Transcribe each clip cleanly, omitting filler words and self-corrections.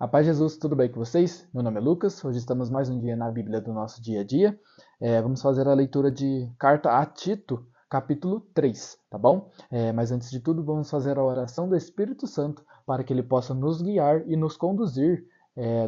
A paz de Jesus, tudo bem com vocês? Meu nome é Lucas, hoje estamos mais um dia na Bíblia do nosso dia a dia. Vamos fazer a leitura de Carta a Tito, capítulo 3, tá bom? Mas antes de tudo, vamos fazer a oração do Espírito Santo para que ele possa nos guiar e nos conduzir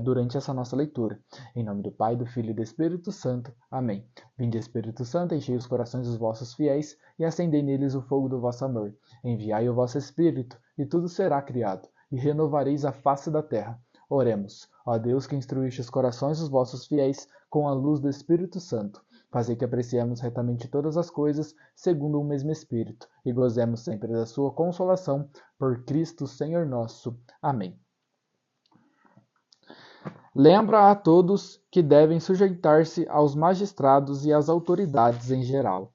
durante essa nossa leitura. Em nome do Pai, do Filho e do Espírito Santo. Amém. Vinde, Espírito Santo, enchei os corações dos vossos fiéis e acendei neles o fogo do vosso amor. Enviai o vosso Espírito, e tudo será criado, e renovareis a face da terra. Oremos. Ó Deus, que instruíste os corações dos vossos fiéis com a luz do Espírito Santo, fazei que apreciemos retamente todas as coisas segundo o mesmo Espírito, e gozemos sempre da sua consolação, por Cristo Senhor nosso. Amém. Lembra a todos que devem sujeitar-se aos magistrados e às autoridades em geral,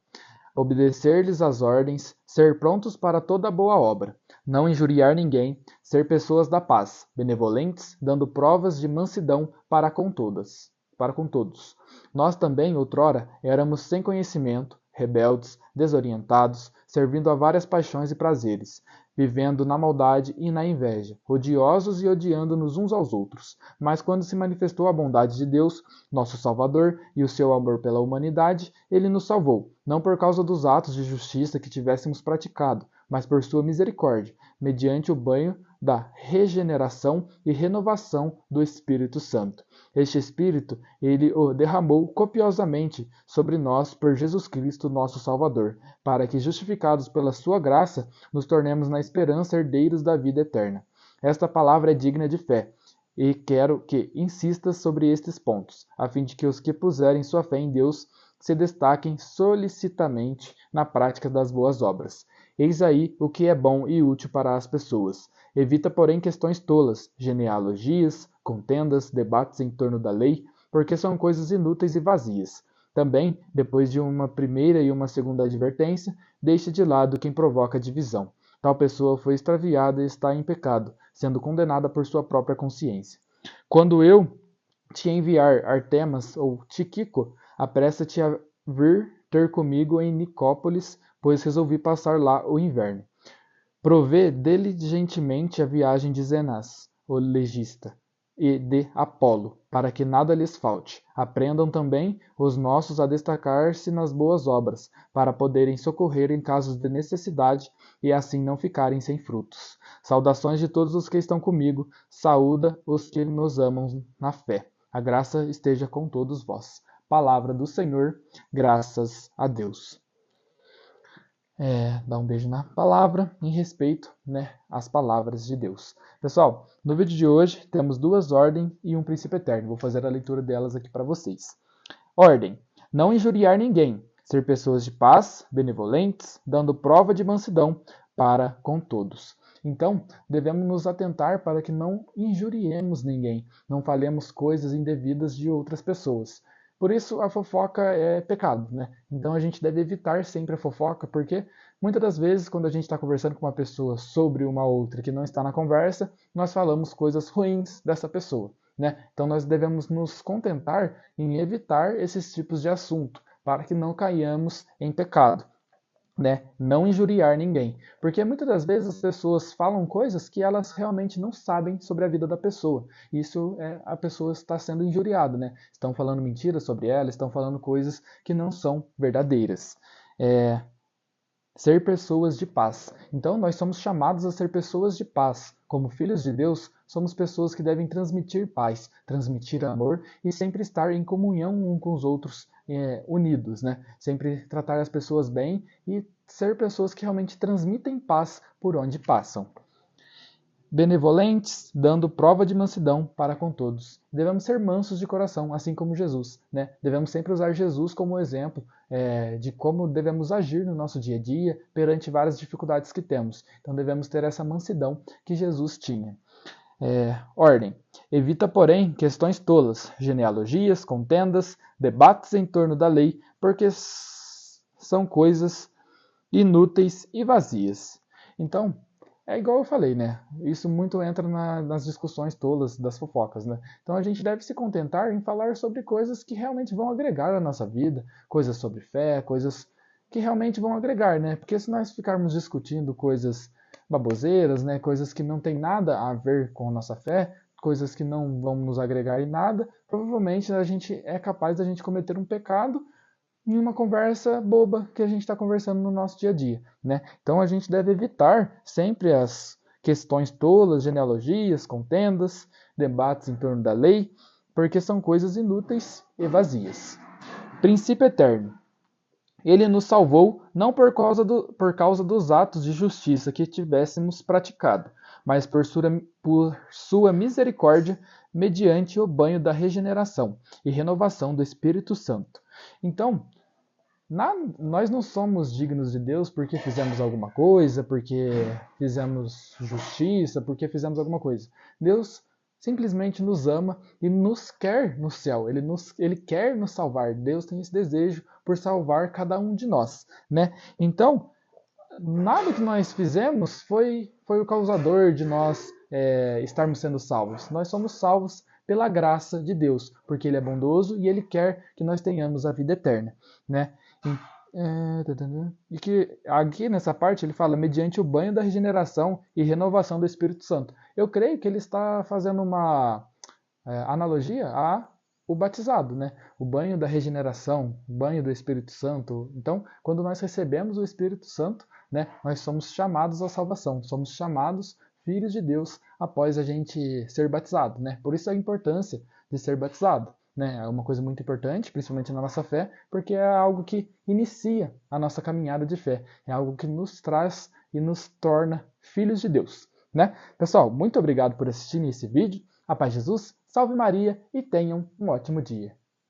obedecer-lhes as ordens, ser prontos para toda boa obra, não injuriar ninguém, ser pessoas da paz, benevolentes, dando provas de mansidão para com todos. Nós também, outrora, éramos sem conhecimento, rebeldes, desorientados, servindo a várias paixões e prazeres, vivendo na maldade e na inveja, odiosos e odiando-nos uns aos outros. Mas quando se manifestou a bondade de Deus, nosso Salvador, e o seu amor pela humanidade, ele nos salvou, não por causa dos atos de justiça que tivéssemos praticado, mas por sua misericórdia, mediante o banho da regeneração e renovação do Espírito Santo. Este Espírito, ele o derramou copiosamente sobre nós por Jesus Cristo, nosso Salvador, para que, justificados pela sua graça, nos tornemos na esperança herdeiros da vida eterna. Esta palavra é digna de fé, e quero que insistas sobre estes pontos, a fim de que os que puserem sua fé em Deus se destaquem solicitamente na prática das boas obras. Eis aí o que é bom e útil para as pessoas. Evita, porém, questões tolas, genealogias, contendas, debates em torno da lei, porque são coisas inúteis e vazias. Também, depois de uma primeira e uma segunda advertência, deixe de lado quem provoca divisão. Tal pessoa foi extraviada e está em pecado, sendo condenada por sua própria consciência. Quando eu te enviar Artemas ou Tíquico, apressa-te a vir ter comigo em Nicópolis, pois resolvi passar lá o inverno. Provê diligentemente a viagem de Zenas, o legista, e de Apolo, para que nada lhes falte. Aprendam também os nossos a destacar-se nas boas obras, para poderem socorrer em casos de necessidade e assim não ficarem sem frutos. Saudações de todos os que estão comigo, saúda os que nos amam na fé. A graça esteja com todos vós. Palavra do Senhor, graças a Deus. Dá um beijo na palavra em respeito, às palavras de Deus. Pessoal, no vídeo de hoje temos duas ordens e um princípio eterno. Vou fazer a leitura delas aqui para vocês. Ordem: não injuriar ninguém, ser pessoas de paz, benevolentes, dando prova de mansidão para com todos. Então, devemos nos atentar para que não injuriemos ninguém, não falemos coisas indevidas de outras pessoas. Por isso, a fofoca é pecado, né? Então, a gente deve evitar sempre a fofoca, porque muitas das vezes, quando a gente está conversando com uma pessoa sobre uma outra que não está na conversa, nós falamos coisas ruins dessa pessoa, né? Então, nós devemos nos contentar em evitar esses tipos de assunto, para que não caiamos em pecado. Não injuriar ninguém. Porque muitas das vezes as pessoas falam coisas que elas realmente não sabem sobre a vida da pessoa. Isso a pessoa está sendo injuriada, Estão falando mentiras sobre ela, estão falando coisas que não são verdadeiras. Ser pessoas de paz. Então, nós somos chamados a ser pessoas de paz. Como filhos de Deus, somos pessoas que devem transmitir paz, transmitir amor e sempre estar em comunhão um com os outros, unidos, Sempre tratar as pessoas bem e ser pessoas que realmente transmitem paz por onde passam. Benevolentes, dando prova de mansidão para com todos. Devemos ser mansos de coração, assim como Jesus. Devemos sempre usar Jesus como exemplo de como devemos agir no nosso dia a dia perante várias dificuldades que temos. Então devemos ter essa mansidão que Jesus tinha. Ordem. Evita, porém, questões tolas, genealogias, contendas, debates em torno da lei, porque são coisas inúteis e vazias. Então, é igual eu falei, Isso muito entra nas discussões tolas das fofocas, Então a gente deve se contentar em falar sobre coisas que realmente vão agregar à nossa vida, coisas sobre fé, coisas que realmente vão agregar, Porque se nós ficarmos discutindo coisas baboseiras, coisas que não tem nada a ver com a nossa fé, coisas que não vão nos agregar em nada, provavelmente a gente é capaz de a gente cometer um pecado em uma conversa boba que a gente está conversando no nosso dia a dia, né? Então a gente deve evitar sempre as questões tolas, genealogias, contendas, debates em torno da lei, porque são coisas inúteis e vazias. Princípio eterno. Ele nos salvou não por causa dos atos de justiça que tivéssemos praticado, mas por sua misericórdia, mediante o banho da regeneração e renovação do Espírito Santo. Então, nós não somos dignos de Deus porque fizemos alguma coisa, porque fizemos justiça, porque fizemos alguma coisa. Deus simplesmente nos ama e nos quer no céu. Ele quer nos salvar. Deus tem esse desejo por salvar cada um de nós, né? Então, nada que nós fizemos foi o causador de nós estarmos sendo salvos. Nós somos salvos pela graça de Deus, porque Ele é bondoso e Ele quer que nós tenhamos a vida eterna, né? E que aqui nessa parte ele fala mediante o banho da regeneração e renovação do Espírito Santo. Eu creio que ele está fazendo uma analogia a o batizado, né? O banho da regeneração, o banho do Espírito Santo. Então, quando nós recebemos o Espírito Santo, né, nós somos chamados à salvação, somos chamados filhos de Deus após a gente ser batizado, né? Por isso a importância de ser batizado, né? É uma coisa muito importante, principalmente na nossa fé, porque é algo que inicia a nossa caminhada de fé, é algo que nos traz e nos torna filhos de Deus, né? Pessoal, muito obrigado por assistirem esse vídeo. A paz de Jesus, salve Maria e tenham um ótimo dia.